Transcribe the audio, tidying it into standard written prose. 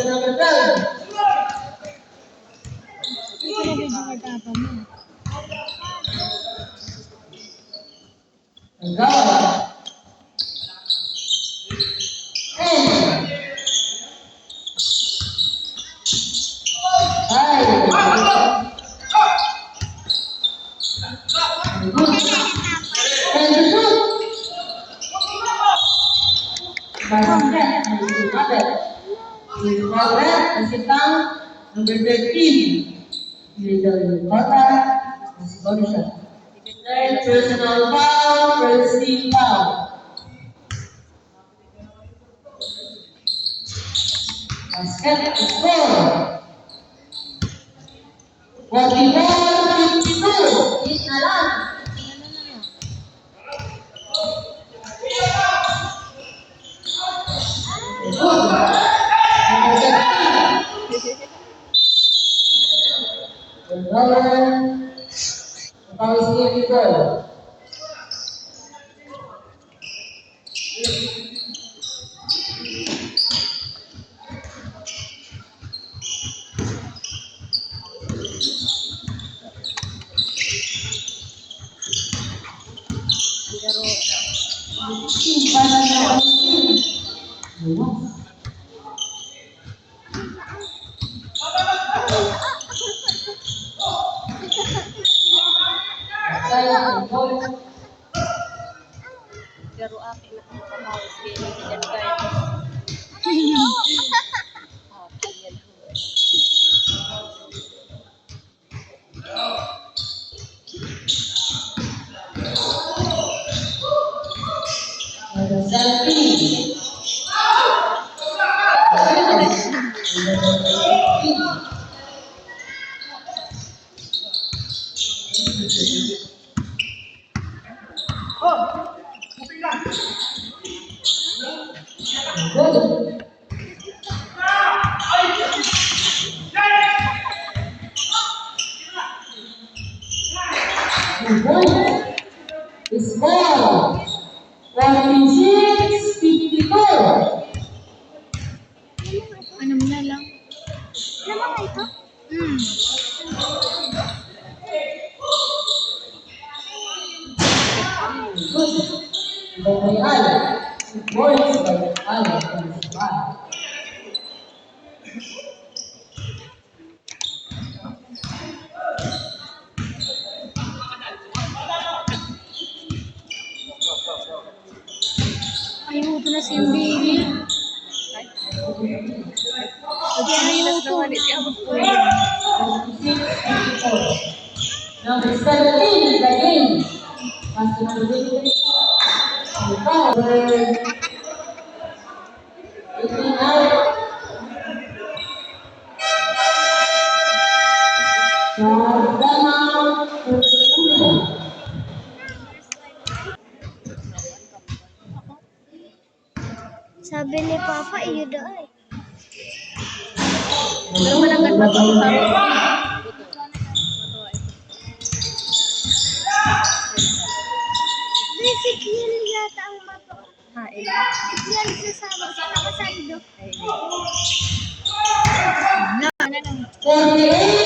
to number 12. And go. Number 13, Little Kota, Bonusha. Third personal foul, first team foul. Basket score. 41-52. Hit na lang. Pero aking nakakapawis kayo sa dyan guys. It's ball. 46-54. Ano mo na lang? Ano ba ito? By Alan. Points by Alan. Ayun, ito na si Baby. Number 17 in the game. Pass to number 23. Sabi ni Papa, iyo daw. Pero malagad ba ito sa Ezekiel yata ang mato. Ezekiel sasama sa nakasando. Number 48.